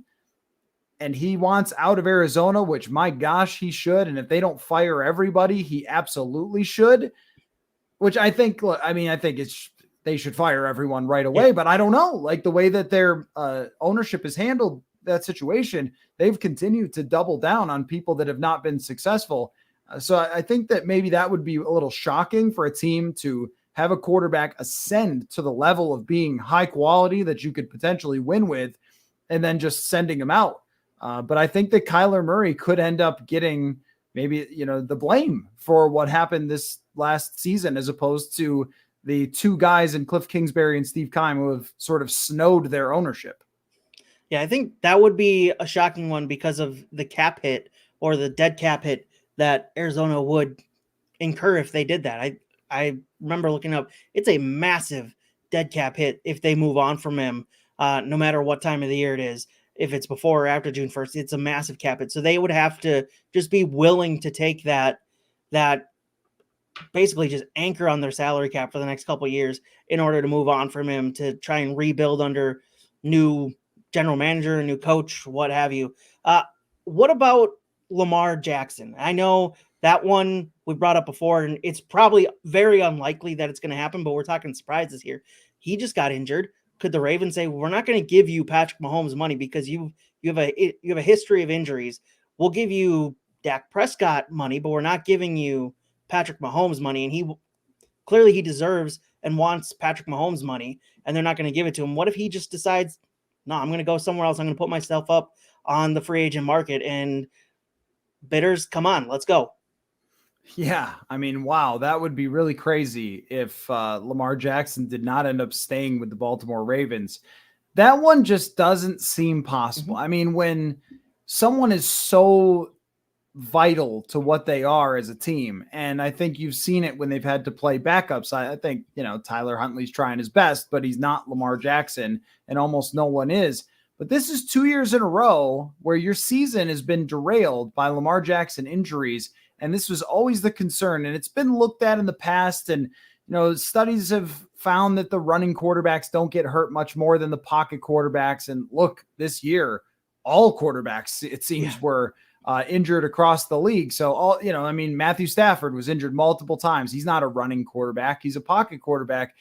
and he wants out of Arizona, which my gosh, he should. And if they don't fire everybody, he absolutely should, which I think, they should fire everyone right away, yeah. But I don't know, like the way that their ownership has handled that situation, they've continued to double down on people that have not been successful. So I think that maybe that would be a little shocking for a team to have a quarterback ascend to the level of being high quality that you could potentially win with, and then just sending him out. But I think that Kyler Murray could end up getting maybe, the blame for what happened this last season, as opposed to the two guys in Cliff Kingsbury and Steve Keim who have sort of snowed their ownership. Yeah, I think that would be a shocking one because of the cap hit or the dead cap hit that Arizona would incur if they did that. I remember looking up, it's a massive dead cap hit if they move on from him, no matter what time of the year it is. If it's before or after June 1st, it's a massive cap hit. So they would have to just be willing to take that basically just anchor on their salary cap for the next couple of years in order to move on from him, to try and rebuild under new general manager, new coach, what have you. What about Lamar Jackson? I know that one we brought up before, and it's probably very unlikely that it's going to happen, but we're talking surprises here. He just got injured. Could the Ravens say, we're not going to give you Patrick Mahomes money because you have a history of injuries. We'll give you Dak Prescott money, but we're not giving you Patrick Mahomes money. And he deserves and wants Patrick Mahomes money, and they're not going to give it to him. What if he just decides, no, I'm going to go somewhere else. I'm going to put myself up on the free agent market, and bidders, come on, let's go. Yeah, I mean, wow, that would be really crazy if Lamar Jackson did not end up staying with the Baltimore Ravens. That one just doesn't seem possible. I mean, when someone is so vital to what they are as a team, and I think you've seen it when they've had to play backups. I think, Tyler Huntley's trying his best, but he's not Lamar Jackson, and almost no one is. But this is 2 years in a row where your season has been derailed by Lamar Jackson injuries. And this was always the concern. And it's been looked at in the past. And, studies have found that the running quarterbacks don't get hurt much more than the pocket quarterbacks. And look, this year, all quarterbacks, it seems, were injured across the league. So Matthew Stafford was injured multiple times. He's not a running quarterback. He's a pocket quarterback.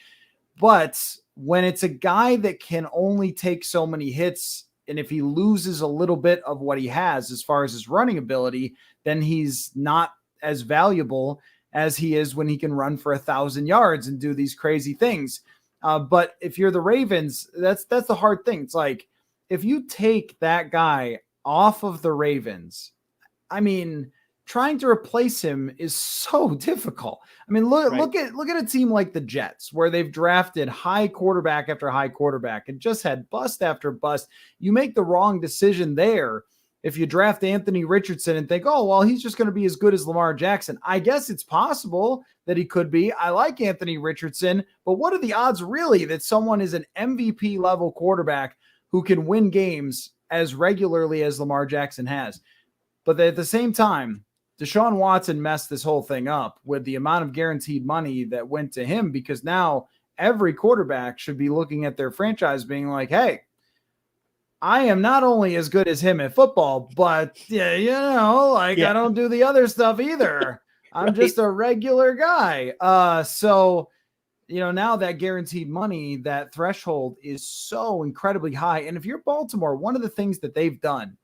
But when it's a guy that can only take so many hits, and if he loses a little bit of what he has as far as his running ability, then he's not as valuable as he is when he can run for 1,000 yards and do these crazy things. But if you're the Ravens, that's the hard thing. It's like, if you take that guy off of the Ravens, I mean, trying to replace him is so difficult. I mean, look at a team like the Jets, where they've drafted high quarterback after high quarterback and just had bust after bust. You make the wrong decision there if you draft Anthony Richardson and think, oh, well, he's just going to be as good as Lamar Jackson. I guess it's possible that he could be. I like Anthony Richardson, but what are the odds really that someone is an MVP level quarterback who can win games as regularly as Lamar Jackson has? But at the same time, Deshaun Watson messed this whole thing up with the amount of guaranteed money that went to him, because now every quarterback should be looking at their franchise being like, hey, I am not only as good as him at football, but I don't do the other stuff either. I'm just a regular guy. So now that guaranteed money, that threshold is so incredibly high. And if you're Baltimore, one of the things that they've done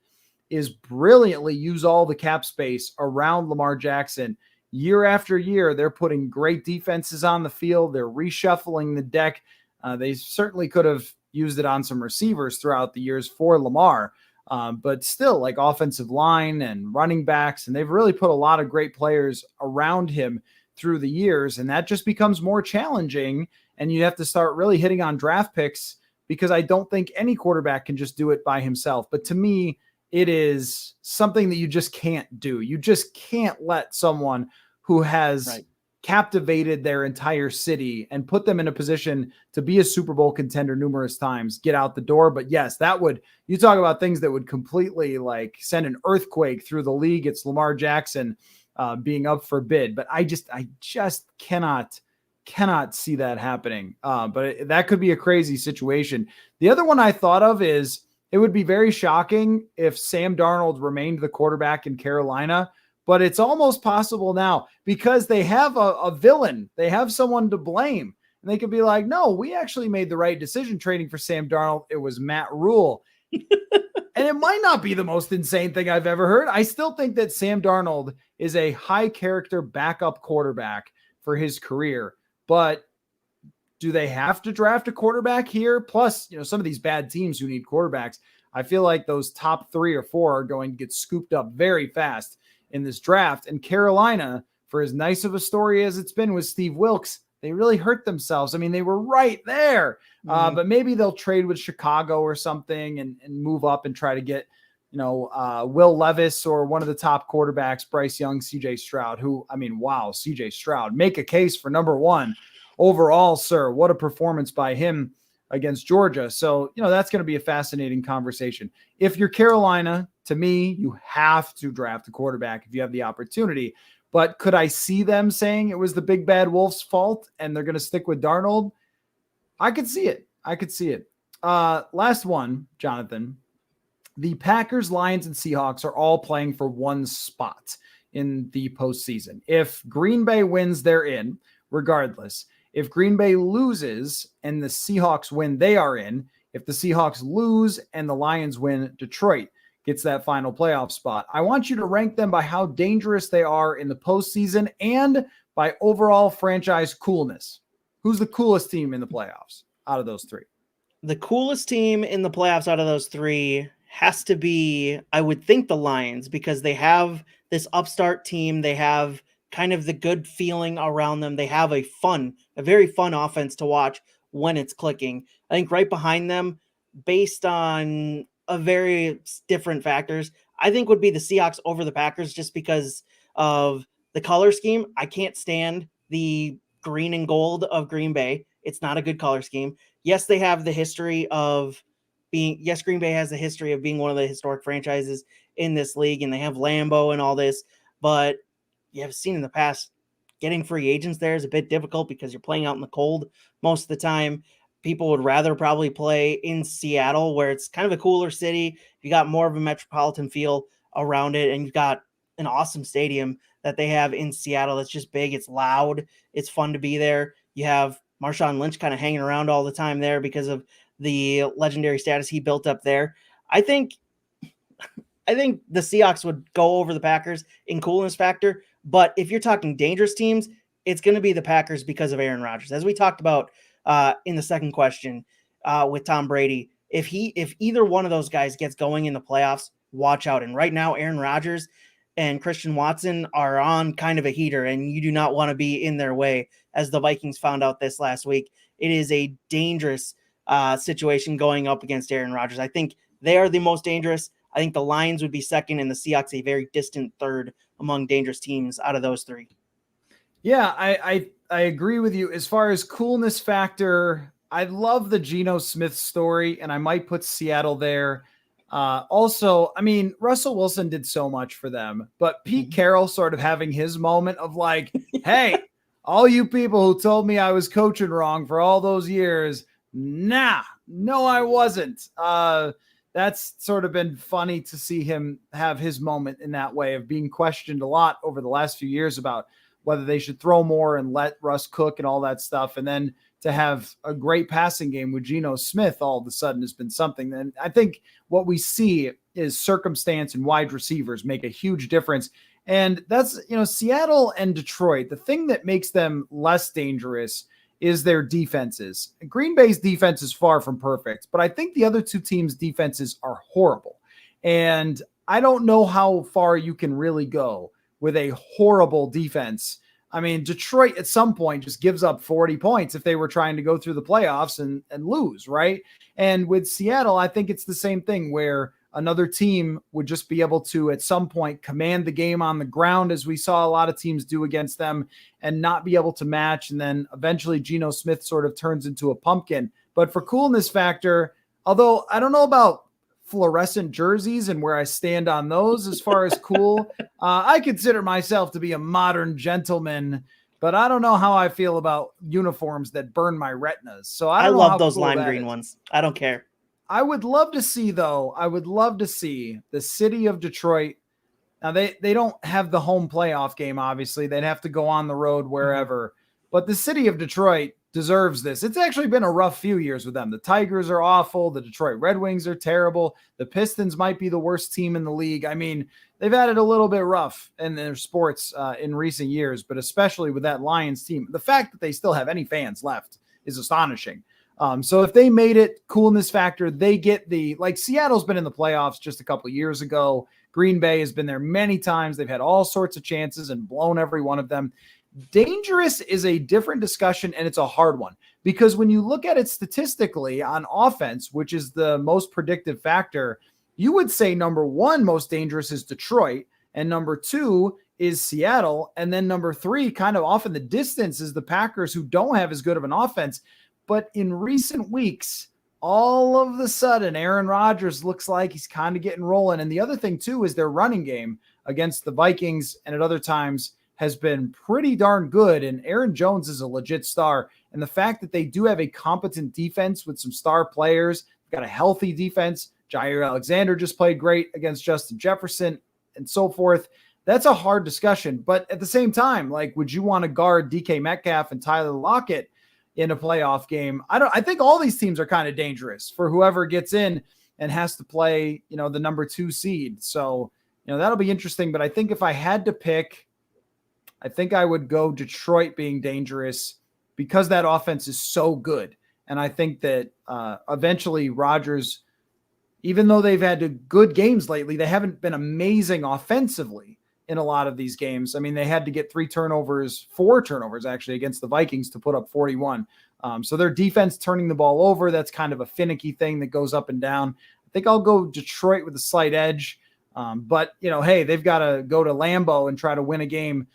is brilliantly use all the cap space around Lamar Jackson. Year after year, they're putting great defenses on the field. They're reshuffling the deck. They certainly could have used it on some receivers throughout the years for Lamar, but still, like offensive line and running backs, and they've really put a lot of great players around him through the years, and that just becomes more challenging, and you have to start really hitting on draft picks, because I don't think any quarterback can just do it by himself. But to me, it is something that you just can't do. You just can't let someone who has captivated their entire city and put them in a position to be a Super Bowl contender numerous times get out the door. But yes, you talk about things that would completely like send an earthquake through the league. It's Lamar Jackson being up for bid, but I just cannot see that happening. But that could be a crazy situation. The other one I thought of is, it would be very shocking if Sam Darnold remained the quarterback in Carolina, but it's almost possible now because they have a villain. They have someone to blame, and they could be like, no, we actually made the right decision trading for Sam Darnold. It was Matt Rule. And it might not be the most insane thing I've ever heard. I still think that Sam Darnold is a high character backup quarterback for his career, but do they have to draft a quarterback here? Plus, some of these bad teams who need quarterbacks, I feel like those top 3 or 4 are going to get scooped up very fast in this draft. And Carolina, for as nice of a story as it's been with Steve Wilkes, they really hurt themselves. I mean, they were right there, but maybe they'll trade with Chicago or something and move up and try to get, Will Levis or one of the top quarterbacks, Bryce Young, CJ Stroud, CJ Stroud, make a case for number 1 overall, sir. What a performance by him against Georgia. So, that's going to be a fascinating conversation. If you're Carolina, to me, you have to draft a quarterback if you have the opportunity. But could I see them saying it was the big bad wolf's fault and they're going to stick with Darnold? I could see it. Last one, Jonathan. The Packers, Lions, and Seahawks are all playing for one spot in the postseason. If Green Bay wins, they're in, regardless. If Green Bay loses and the Seahawks win, they are in. If the Seahawks lose and the Lions win, Detroit gets that final playoff spot. I want you to rank them by how dangerous they are in the postseason and by overall franchise coolness. Who's the coolest team in the playoffs out of those 3? The coolest team in the playoffs out of those 3 has to be, I would think, the Lions, because they have this upstart team. They have kind of the good feeling around them. They have a very fun offense to watch when it's clicking. I think right behind them, based on a very different factors, I think would be the Seahawks over the Packers, just because of the color scheme. I can't stand the green and gold of Green Bay. It's not a good color scheme. Yes, they have the history of Green Bay has the history of being one of the historic franchises in this league, and they have Lambeau and all this, but you have seen in the past, getting free agents there is a bit difficult because you're playing out in the cold most of the time. People would rather probably play in Seattle, where it's kind of a cooler city. You got more of a metropolitan feel around it, and you've got an awesome stadium that they have in Seattle. It's just big. It's loud. It's fun to be there. You have Marshawn Lynch kind of hanging around all the time there because of the legendary status he built up there. I think the Seahawks would go over the Packers in coolness factor, but if you're talking dangerous teams, it's going to be the Packers because of Aaron Rodgers. As we talked about in the second question with Tom Brady, if either one of those guys gets going in the playoffs, watch out. And right now, Aaron Rodgers and Christian Watson are on kind of a heater, and you do not want to be in their way, as the Vikings found out this last week. It is a dangerous situation going up against Aaron Rodgers. I think they are the most dangerous. I think the Lions would be second, and the Seahawks a very distant third among dangerous teams out of those three. Yeah, I agree with you. As far as coolness factor, I love the Geno Smith story, and I might put Seattle there. Also, I mean, Russell Wilson did so much for them, but Pete Carroll sort of having his moment of like, hey, all you people who told me I was coaching wrong for all those years, no, I wasn't. That's sort of been funny to see him have his moment in that way of being questioned a lot over the last few years about whether they should throw more and let Russ cook and all that stuff. And then to have a great passing game with Geno Smith all of a sudden has been something. And I think what we see is circumstance and wide receivers make a huge difference. And that's, Seattle and Detroit, the thing that makes them less dangerous is their defenses. Green Bay's defense is far from perfect, but I think the other two teams' defenses are horrible. And I don't know how far you can really go with a horrible defense. I mean, Detroit at some point just gives up 40 points if they were trying to go through the playoffs and lose, right? And with Seattle, I think it's the same thing where another team would just be able to, at some point, command the game on the ground, as we saw a lot of teams do against them, and not be able to match. And then eventually Geno Smith sort of turns into a pumpkin. But for coolness factor, although I don't know about fluorescent jerseys and where I stand on those as far as cool, I consider myself to be a modern gentleman, but I don't know how I feel about uniforms that burn my retinas. So I love those lime green ones. I don't care. I would love to see the city of Detroit. Now they don't have the home playoff game, obviously. They'd have to go on the road wherever. But the city of Detroit deserves this. It's actually been a rough few years with them. The Tigers are awful. The Detroit Red Wings are terrible. The Pistons might be the worst team in the league. I mean, they've had it a little bit rough in their sports in recent years, but especially with that Lions team. The fact that they still have any fans left is astonishing. So if they made it coolness factor, they get Seattle's been in the playoffs just a couple of years ago. Green Bay has been there many times. They've had all sorts of chances and blown every one of them. Dangerous is a different discussion, and it's a hard one because when you look at it statistically on offense, which is the most predictive factor, you would say number one most dangerous is Detroit, and number two is Seattle, and then number three, kind of off in the distance, is the Packers, who don't have as good of an offense. But in recent weeks, all of a sudden, Aaron Rodgers looks like he's kind of getting rolling. And the other thing, too, is their running game against the Vikings and at other times has been pretty darn good. And Aaron Jones is a legit star. And the fact that they do have a competent defense with some star players, got a healthy defense. Jair Alexander just played great against Justin Jefferson and so forth. That's a hard discussion. But at the same time, would you want to guard DK Metcalf and Tyler Lockett in a playoff game? I think all these teams are kind of dangerous for whoever gets in and has to play, the number 2 seed. So, that'll be interesting. But I think if I had to pick, I think I would go Detroit being dangerous because that offense is so good. And I think that eventually Rodgers, even though they've had good games lately, they haven't been amazing offensively in a lot of these games. I mean, they had to get 4 turnovers actually against the Vikings to put up 41. So their defense turning the ball over, that's kind of a finicky thing that goes up and down. I think I'll go Detroit with a slight edge. But, hey, they've got to go to Lambeau and try to win a game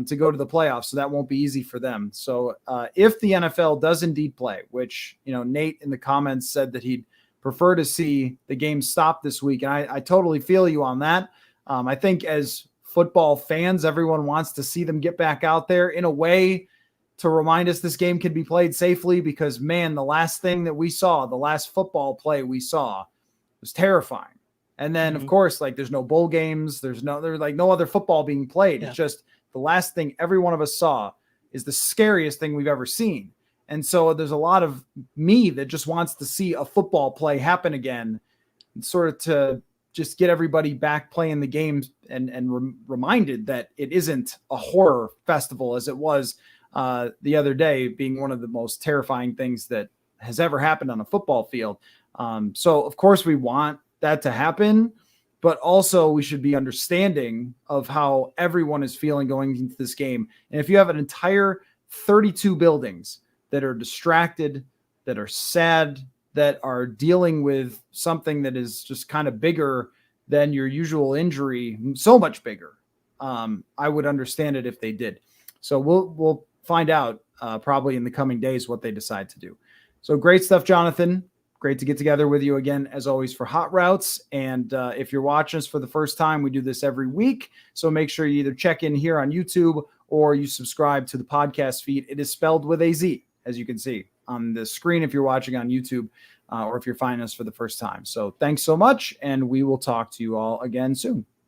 to go to the playoffs. So that won't be easy for them. So if the NFL does indeed play, which, Nate in the comments said that he'd prefer to see the game stop this week. And I totally feel you on that. I think as football fans, everyone wants to see them get back out there in a way to remind us this game can be played safely because, man, the last thing that we saw, the last football play we saw was terrifying. And then, of course, there's no bowl games. There's no other football being played. Yeah. It's just the last thing every one of us saw is the scariest thing we've ever seen. And so there's a lot of me that just wants to see a football play happen again, and sort of to just get everybody back playing the games and reminded that it isn't a horror festival as it was the other day, being one of the most terrifying things that has ever happened on a football field. So of course we want that to happen, but also we should be understanding of how everyone is feeling going into this game. And if you have an entire 32 buildings that are distracted, that are sad, that are dealing with something that is just kind of bigger than your usual injury, so much bigger, I would understand it if they did. So we'll find out probably in the coming days what they decide to do. So great stuff, Jonathan. Great to get together with you again, as always, for Hot Routes. And if you're watching us for the first time, we do this every week. So make sure you either check in here on YouTube or you subscribe to the podcast feed. It is spelled with a Z, as you can see on the screen if you're watching on YouTube or if you're finding us for the first time. So thanks so much, and we will talk to you all again soon.